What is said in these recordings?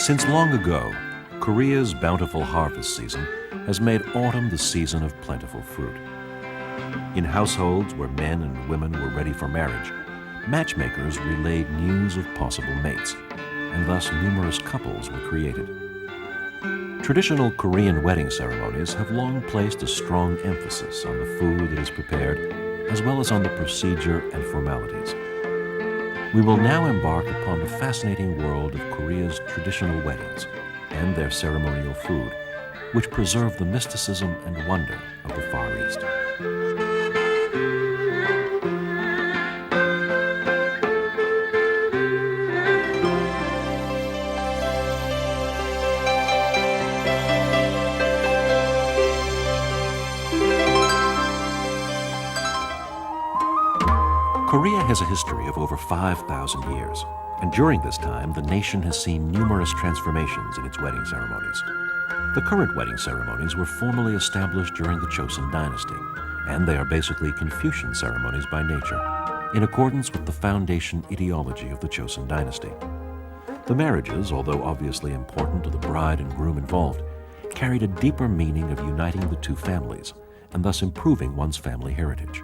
Since long ago, Korea's bountiful harvest season has made autumn the season of plentiful fruit. In households where men and women were ready for marriage, matchmakers relayed news of possible mates, and thus numerous couples were created. Traditional Korean wedding ceremonies have long placed a strong emphasis on the food that is prepared, as well as on the procedure and formalities. We will now embark upon the fascinating world of Korea's traditional weddings and their ceremonial food, which preserve the mysticism and wonder of the Far East. Korea has a history of over 5,000 years, and during this time, the nation has seen numerous transformations in its wedding ceremonies. The current wedding ceremonies were formally established during the Joseon dynasty, and they are basically Confucian ceremonies by nature, in accordance with the foundation ideology of the Joseon dynasty. The marriages, although obviously important to the bride and groom involved, carried a deeper meaning of uniting the two families, and thus improving one's family heritage.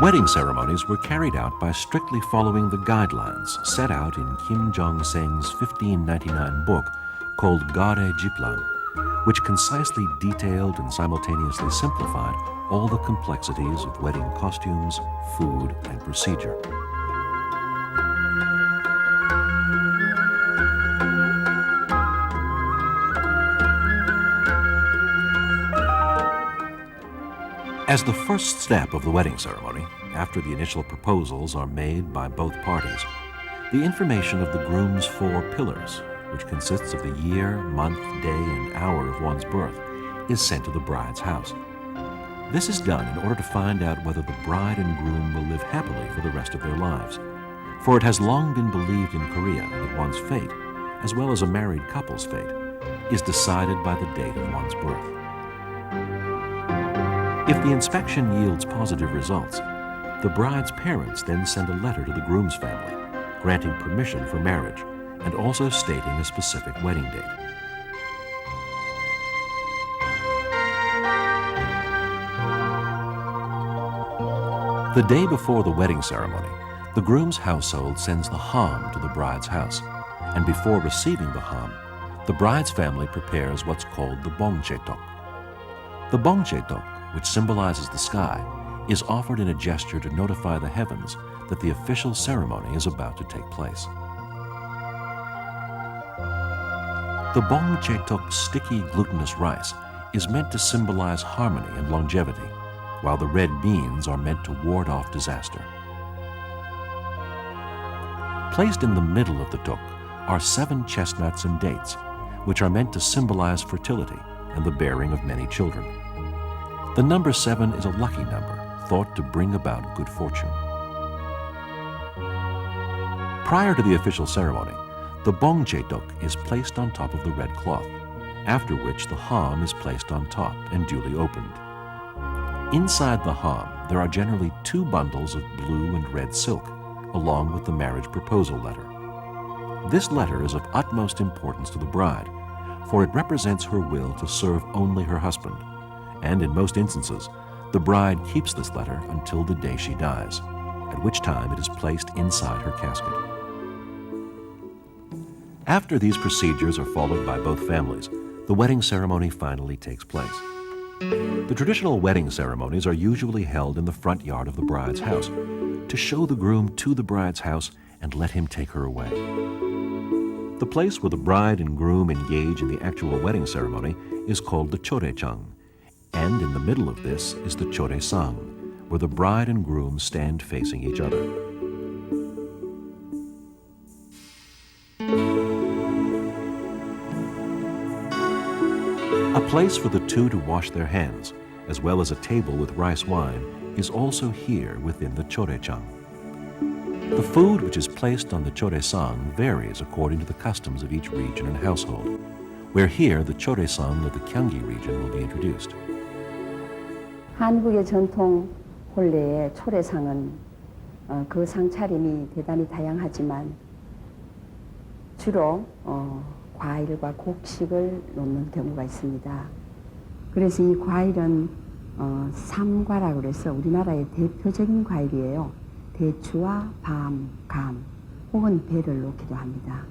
Wedding ceremonies were carried out by strictly following the guidelines set out in Kim Jong-seng's 1599 book called Gare Jiplam, which concisely detailed and simultaneously simplified all the complexities of wedding costumes, food, and procedure. As the first step of the wedding ceremony, after the initial proposals are made by both parties, the information of the groom's 4 pillars, which consists of the year, month, day, and hour of one's birth, is sent to the bride's house. This is done in order to find out whether the bride and groom will live happily for the rest of their lives, for it has long been believed in Korea that one's fate, as well as a married couple's fate, is decided by the date of one's birth. If the inspection yields positive results, the bride's parents then send a letter to the groom's family, granting permission for marriage and also stating a specific wedding date. The day before the wedding ceremony, the groom's household sends the ham to the bride's house, and before receiving the ham, the bride's family prepares what's called the bongjaetok. The bongjaetok, which symbolizes the sky, is offered in a gesture to notify the heavens that the official ceremony is about to take place. The bongjaetok sticky glutinous rice is meant to symbolize harmony and longevity, while the red beans are meant to ward off disaster. Placed in the middle of the tok are 7 chestnuts and dates, which are meant to symbolize fertility and the bearing of many children. The number 7 is a lucky number, thought to bring about good fortune. Prior to the official ceremony, the bongjaetok is placed on top of the red cloth, after which the ham is placed on top and duly opened. Inside the ham, there are generally 2 bundles of blue and red silk, along with the marriage proposal letter. This letter is of utmost importance to the bride, for it represents her will to serve only her husband, and in most instances, the bride keeps this letter until the day she dies, at which time it is placed inside her casket. After these procedures are followed by both families, the wedding ceremony finally takes place. The traditional wedding ceremonies are usually held in the front yard of the bride's house to show the groom to the bride's house and let him take her away. The place where the bride and groom engage in the actual wedding ceremony is called the choraechang, and in the middle of this is the choraesang, where the bride and groom stand facing each other. A place for the two to wash their hands, as well as a table with rice wine, is also here within the choraechang. The food which is placed on the choraesang varies according to the customs of each region and household, where here the choraesang of the Gyeonggi region will be introduced. 한국의 전통 혼례의 초례상은 그 상차림이 대단히 다양하지만 주로 과일과 곡식을 놓는 경우가 있습니다. 그래서 이 과일은 삼과라고 그래서 우리나라의 대표적인 과일이에요. 대추와 밤, 감 혹은 배를 놓기도 합니다.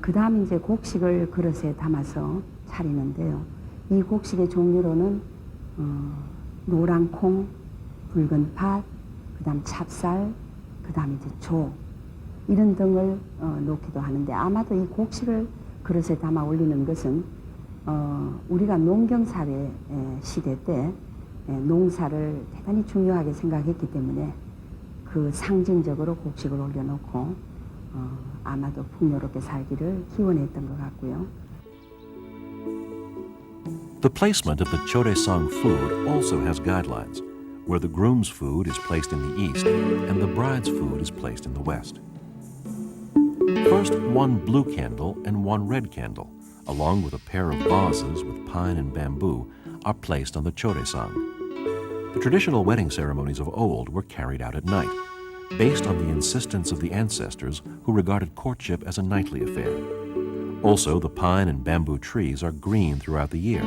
그 다음 이제 곡식을 그릇에 담아서 차리는데요. 이 곡식의 종류로는 노란 콩, 붉은 팥, 그 다음 찹쌀, 그 다음 이제 조 이런 등을 놓기도 하는데 아마도 이 곡식을 그릇에 담아 올리는 것은 우리가 농경사회 시대 때 농사를 대단히 중요하게 생각했기 때문에 그 상징적으로 곡식을 올려놓고 아마도 풍요롭게 살기를 기원했던 것 같고요. The placement of the choresang food also has guidelines, where the groom's food is placed in the east and the bride's food is placed in the west. First, one blue candle and one red candle, along with a pair of vases with pine and bamboo, are placed on the choresang. The traditional wedding ceremonies of old were carried out at night, based on the insistence of the ancestors who regarded courtship as a nightly affair. Also, the pine and bamboo trees are green throughout the year,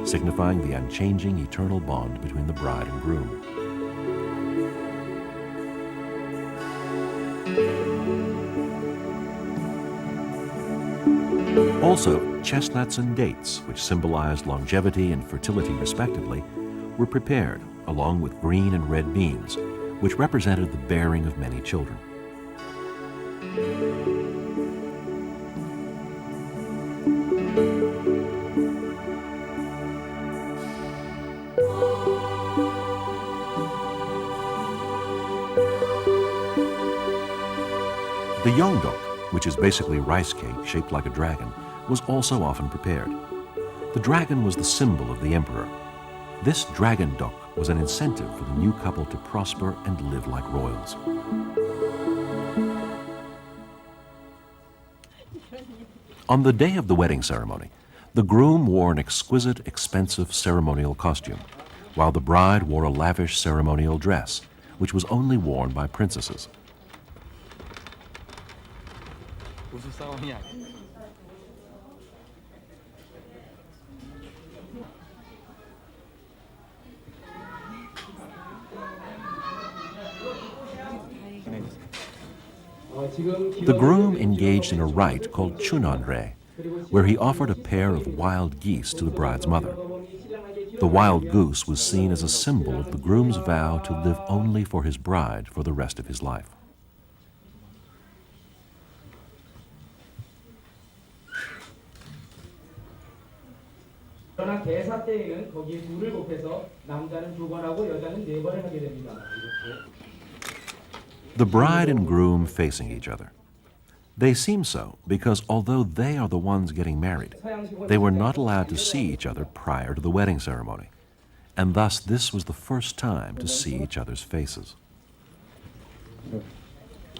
signifying the unchanging eternal bond between the bride and groom. Also, chestnuts and dates, which symbolized longevity and fertility respectively, were prepared, along with green and red beans, which represented the bearing of many children. The yeongdeok, which is basically rice cake shaped like a dragon, was also often prepared. The dragon was the symbol of the emperor. This dragon deok was an incentive for the new couple to prosper and live like royals. On the day of the wedding ceremony, the groom wore an exquisite, expensive ceremonial costume, while the bride wore a lavish ceremonial dress, which was only worn by princesses. The groom engaged in a rite called chunonre, where he offered a pair of wild geese to the bride's mother. The wild goose was seen as a symbol of the groom's vow to live only for his bride for the rest of his life. 그러나 대사 때에는 거기에 둘을 곱해서 남자는 2번 하고 여자는 4번을 하게 됩니다. The bride and groom facing each other. They seem so because although they are the ones getting married, they were not allowed to see each other prior to the wedding ceremony, and thus this was the first time to see each other's faces.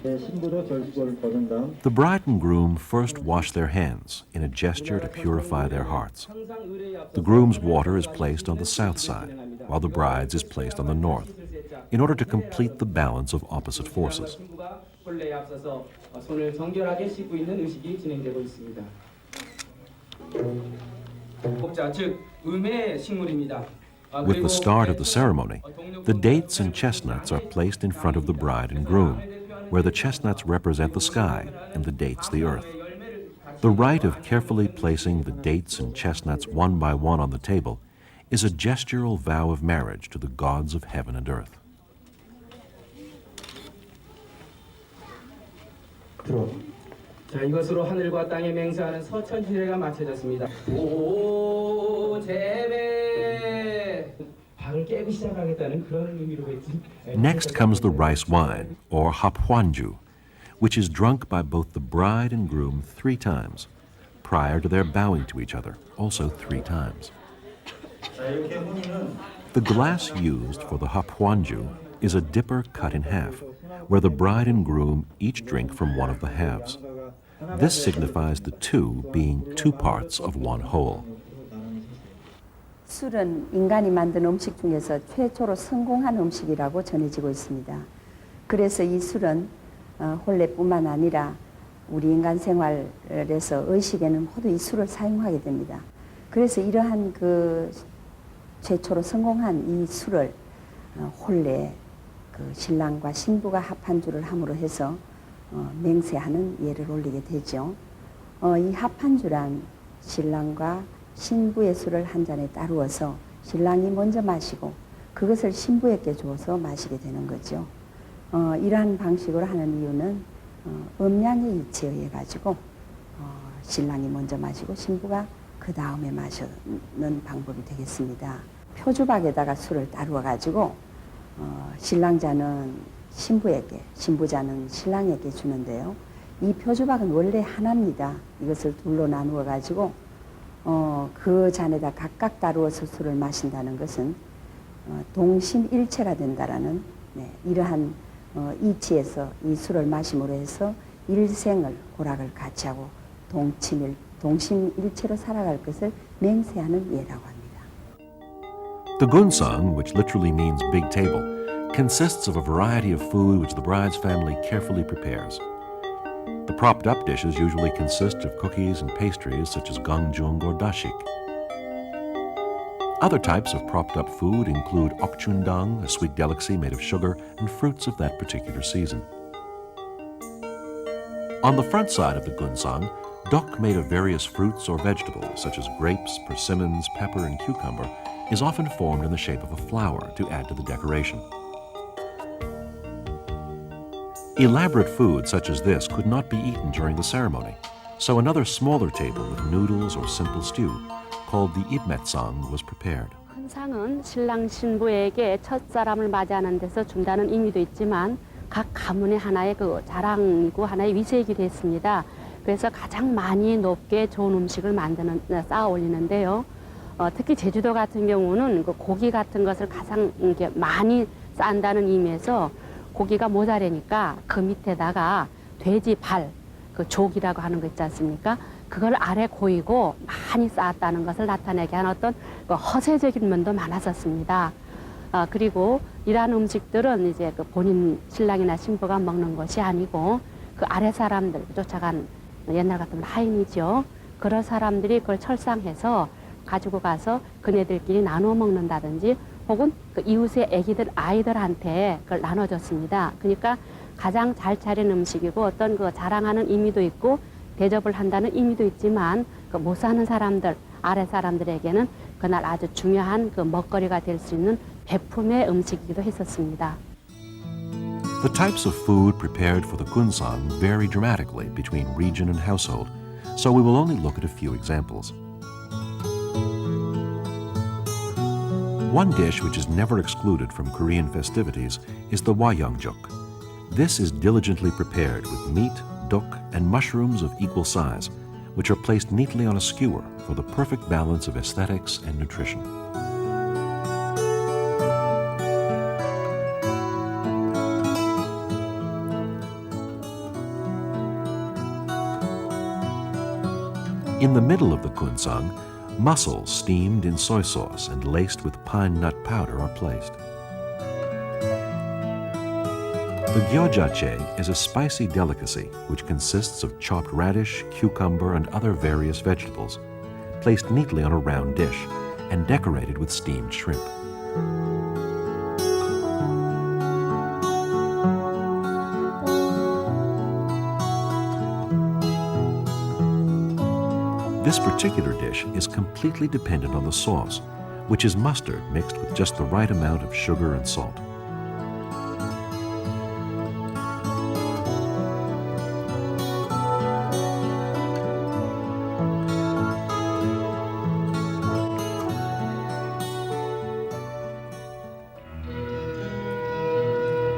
The bride and groom first wash their hands in a gesture to purify their hearts. The groom's water is placed on the south side, while the bride's is placed on the north, in order to complete the balance of opposite forces. With the start of the ceremony, the dates and chestnuts are placed in front of the bride and groom, where the chestnuts represent the sky and the dates the earth. The rite of carefully placing the dates and chestnuts one by one on the table is a gestural vow of marriage to the gods of heaven and earth. 자, 이것으로 하늘과 땅에 맹세하는 서천지례가 마쳐졌습니다. 오 제배 방을 깨고 시작하겠다는 그런 의미로겠지. Next comes the rice wine, or hapwanju, which is drunk by both the bride and groom 3 times, prior to their bowing to each other, also 3 times. The glass used for the hapwanju is a dipper cut in half, where the bride and groom each drink from one of the halves. This signifies the two being 2 parts of one whole. 술은 인간이 만든 음식 중에서 최초로 성공한 음식이라고 전해지고 있습니다. 그래서 이 술은 혼례뿐만 아니라 우리 인간 생활에서 의식에는 모두 이 술을 사용하게 됩니다. 그래서 이러한 그 최초로 성공한 이 술을 혼례 그 신랑과 신부가 합한주를 함으로 해서 맹세하는 예를 올리게 되죠. 이 합한주란 신랑과 신부의 술을 한 잔에 따르어서 신랑이 먼저 마시고 그것을 신부에게 줘서 마시게 되는 거죠. 이러한 방식으로 하는 이유는 음양의 이치에 의해 가지고 신랑이 먼저 마시고 신부가 그 다음에 마시는 방법이 되겠습니다. 표주박에다가 술을 따르어 가지고 신랑자는 신부에게, 신부자는 신랑에게 주는데요. 이 표주박은 원래 하나입니다. 이것을 둘로 나누어 가지고 그 잔에다 각각 따르어서 술을 마신다는 것은 동심일체가 된다라는 이러한 이치에서 이 술을 마심으로 해서 일생을 고락을 같이 하고 동심일체로 살아갈 것을 맹세하는 예라고 합니다. The gunsang, which literally means big table, consists of a variety of food which the bride's family carefully prepares. The propped up dishes usually consist of cookies and pastries such as gangjung or dashik. Other types of propped up food include okchundang, a sweet delicacy made of sugar and fruits of that particular season. On the front side of the gunsang, duck made of various fruits or vegetables such as grapes, persimmons, pepper, and cucumber is often formed in the shape of a flower to add to the decoration. Elaborate food such as this could not be eaten during the ceremony, so another smaller table with noodles or simple stew, called the ipmetsang, was prepared. 큰 상은 신랑 신부에게 첫사람을 맞이하는 데서 준다는 의미도 있지만 각 가문의 하나의 그 자랑이고 하나의 위세이기도 했습니다. 그래서 가장 많이 높게 좋은 음식을 쌓아 올리는데요. 특히 제주도 같은 경우는 그 고기 같은 것을 가장 이렇게 많이 싼다는 의미에서 고기가 모자라니까 그 밑에다가 돼지 발, 그 족이라고 하는 거 있지 않습니까? 그걸 아래 고이고 많이 쌓았다는 것을 나타내게 한 어떤 그 허세적인 면도 많았었습니다. 그리고 이러한 음식들은 이제 그 본인 신랑이나 신부가 먹는 것이 아니고 그 아래 사람들 쫓아간 옛날 같으면 하인이죠. 그런 사람들이 그걸 철상해서 가지고 가서 그네들끼리 나눠 먹는다든지 혹은 그 이웃의 아이들한테 그걸 나눠줬습니다. 그러니까 가장 잘 차린 음식이고 어떤 그 자랑하는 의미도 있고 대접을 한다는 의미도 있지만 그 못 사는 사람들, 아래 사람들에게는 그날 아주 중요한 그 먹거리가 될 수 있는 배품의 음식이기도 했었습니다. The types of food prepared for the gunsang vary dramatically between region and household, so we will only look at a few examples. One dish which is never excluded from Korean festivities is the wayangjuk. This is diligently prepared with meat, duck, and mushrooms of equal size, which are placed neatly on a skewer for the perfect balance of aesthetics and nutrition. In the middle of the gunsang, mussels steamed in soy sauce and laced with pine nut powder are placed. The gyojache is a spicy delicacy which consists of chopped radish, cucumber, and other various vegetables, placed neatly on a round dish and decorated with steamed shrimp. This particular dish is completely dependent on the sauce, which is mustard mixed with just the right amount of sugar and salt.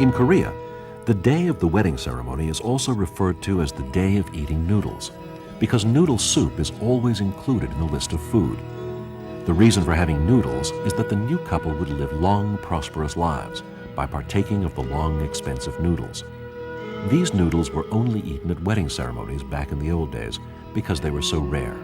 In Korea, the day of the wedding ceremony is also referred to as the day of eating noodles, because noodle soup is always included in the list of food. The reason for having noodles is that the new couple would live long, prosperous lives by partaking of the long, expensive noodles. These noodles were only eaten at wedding ceremonies back in the old days because they were so rare.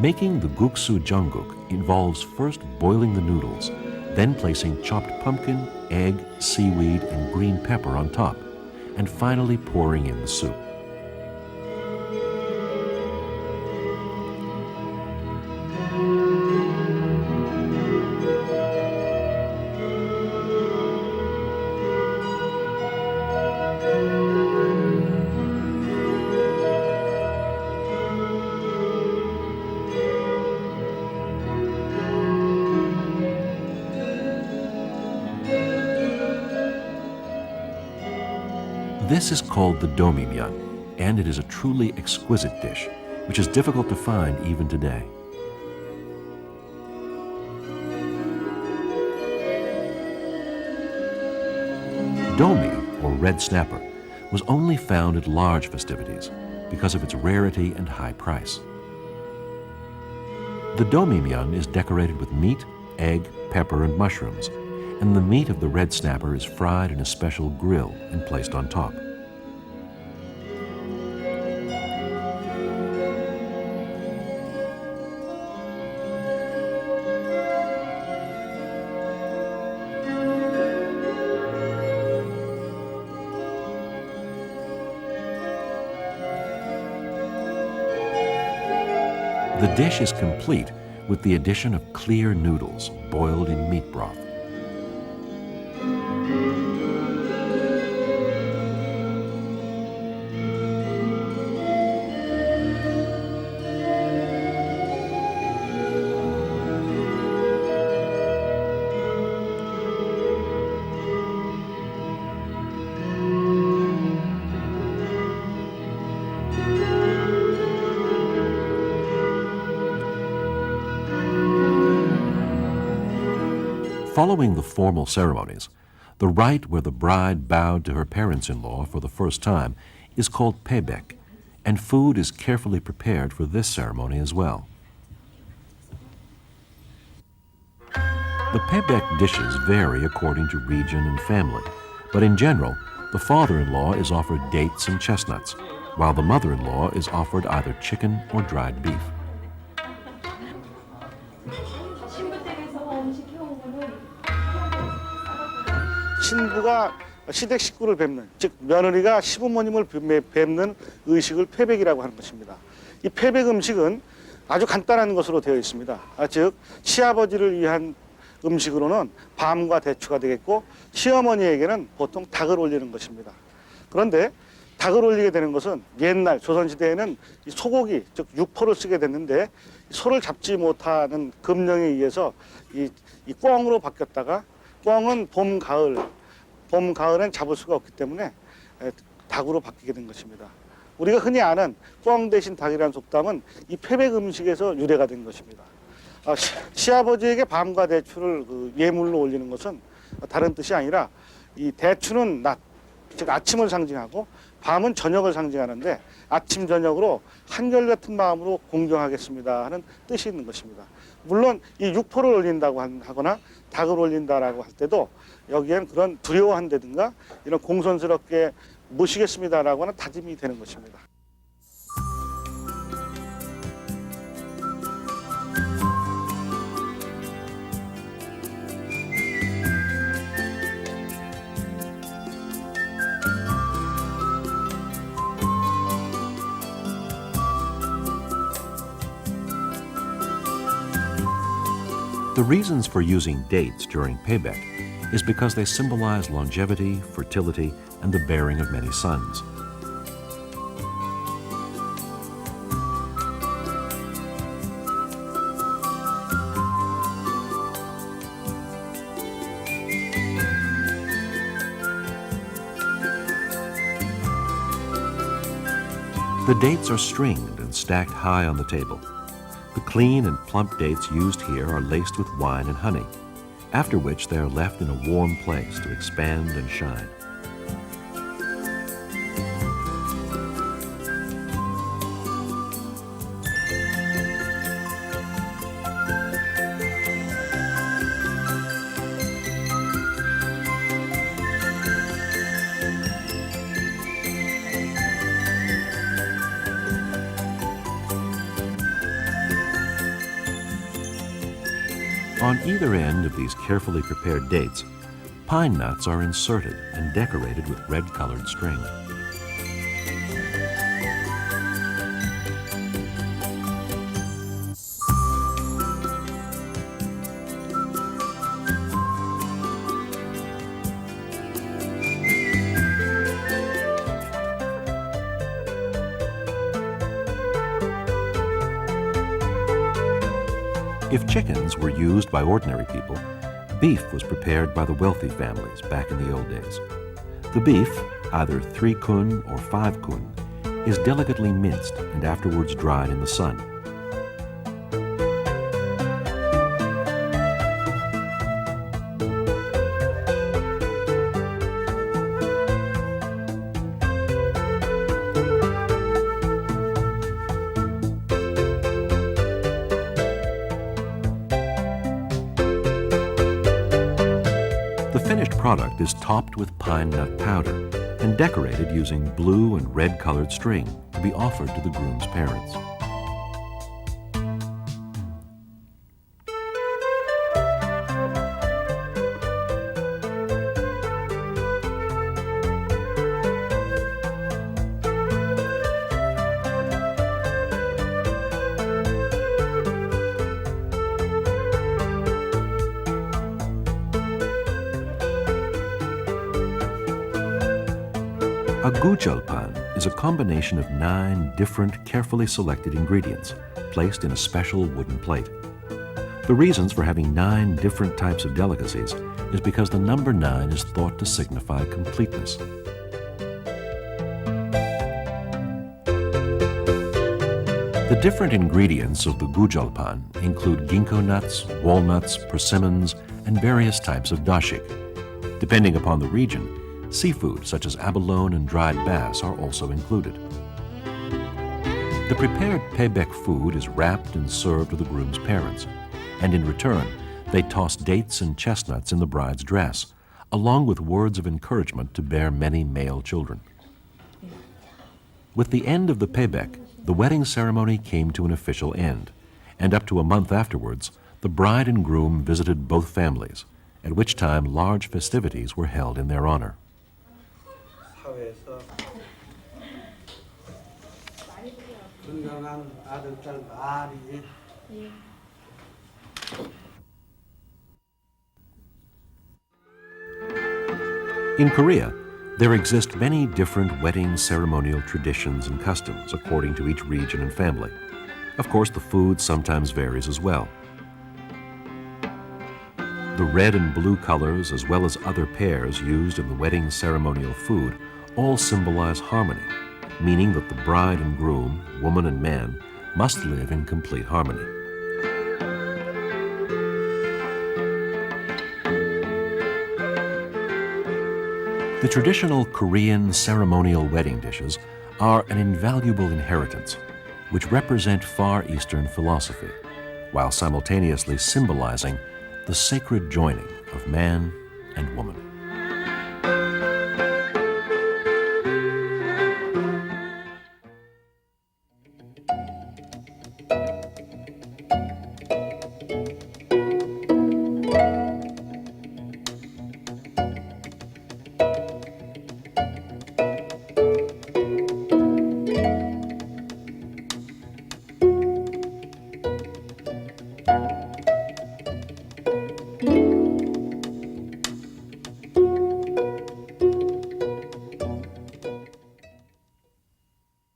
Making the guksu jjanguk involves first boiling the noodles, then placing chopped pumpkin, egg, seaweed, and green pepper on top, and finally pouring in the soup. This is called the domimyeon, and it is a truly exquisite dish, which is difficult to find even today. Domi, or red snapper, was only found at large festivities because of its rarity and high price. The domimyeon is decorated with meat, egg, pepper, and mushrooms, and the meat of the red snapper is fried in a special grill and placed on top. The dish is complete with the addition of clear noodles boiled in meat broth. Following the formal ceremonies, the rite where the bride bowed to her parents-in-law for the first time is called pebek, and food is carefully prepared for this ceremony as well. The pebek dishes vary according to region and family, but in general, the father-in-law is offered dates and chestnuts, while the mother-in-law is offered either chicken or dried beef. 신부가 시댁 식구를 뵙는, 즉 며느리가 시부모님을 뵙는 의식을 패백이라고 하는 것입니다. 이 패백 음식은 아주 간단한 것으로 되어 있습니다. 즉 시아버지를 위한 음식으로는 밤과 대추가 되겠고, 시어머니에게는 보통 닭을 올리는 것입니다. 그런데 닭을 올리게 되는 것은 옛날 조선시대에는 이 소고기, 즉 육포를 쓰게 됐는데, 소를 잡지 못하는 금령에 의해서 이 꿩으로 바뀌었다가, 꿩은 봄, 가을엔 잡을 수가 없기 때문에 닭으로 바뀌게 된 것입니다. 우리가 흔히 아는 꿩 대신 닭이라는 속담은 이 패백 음식에서 유래가 된 것입니다. 시아버지에게 밤과 대추를 예물로 올리는 것은 다른 뜻이 아니라, 이 대추는 낮, 즉 아침을 상징하고 밤은 저녁을 상징하는데, 아침 저녁으로 한결같은 마음으로 공경하겠습니다 하는 뜻이 있는 것입니다. 물론 이 육포를 올린다고 하거나 닭을 올린다라고 할 때도 여기엔 그런 두려워한다든가 이런 공손스럽게 모시겠습니다라고 하는 다짐이 되는 것입니다. The reasons for using dates during payback is because they symbolize longevity, fertility, and the bearing of many sons. The dates are stringed and stacked high on the table. The clean and plump dates used here are laced with wine and honey, after which they are left in a warm place to expand and shine. On either end of these carefully prepared dates, pine nuts are inserted and decorated with red-colored string. If chickens were used by ordinary people, beef was prepared by the wealthy families back in the old days. The beef, either 3 kun or 5 kun, is delicately minced and afterwards dried in the sun. The finished product is topped with pine nut powder and decorated using blue and red-colored string to be offered to the groom's parents. A gujolpan is a combination of 9 different carefully selected ingredients placed in a special wooden plate. The reasons for having 9 different types of delicacies is because the number 9 is thought to signify completeness. The different ingredients of the gujolpan include ginkgo nuts, walnuts, persimmons, and various types of dashik. Depending upon the region, seafood such as abalone and dried bass are also included. The prepared pebek food is wrapped and served to the groom's parents, and in return, they toss dates and chestnuts in the bride's dress, along with words of encouragement to bear many male children. With the end of the pebek, the wedding ceremony came to an official end, and up to a month afterwards, the bride and groom visited both families, at which time large festivities were held in their honor. 사회에서 건강한 아들딸 많이 In Korea, there exist many different wedding ceremonial traditions and customs according to each region and family. Of course, the food sometimes varies as well. The red and blue colors, as well as other pears used in the wedding ceremonial food, all symbolize harmony, meaning that the bride and groom, woman and man, must live in complete harmony. The traditional Korean ceremonial wedding dishes are an invaluable inheritance, which represent Far Eastern philosophy, while simultaneously symbolizing the sacred joining of man and woman.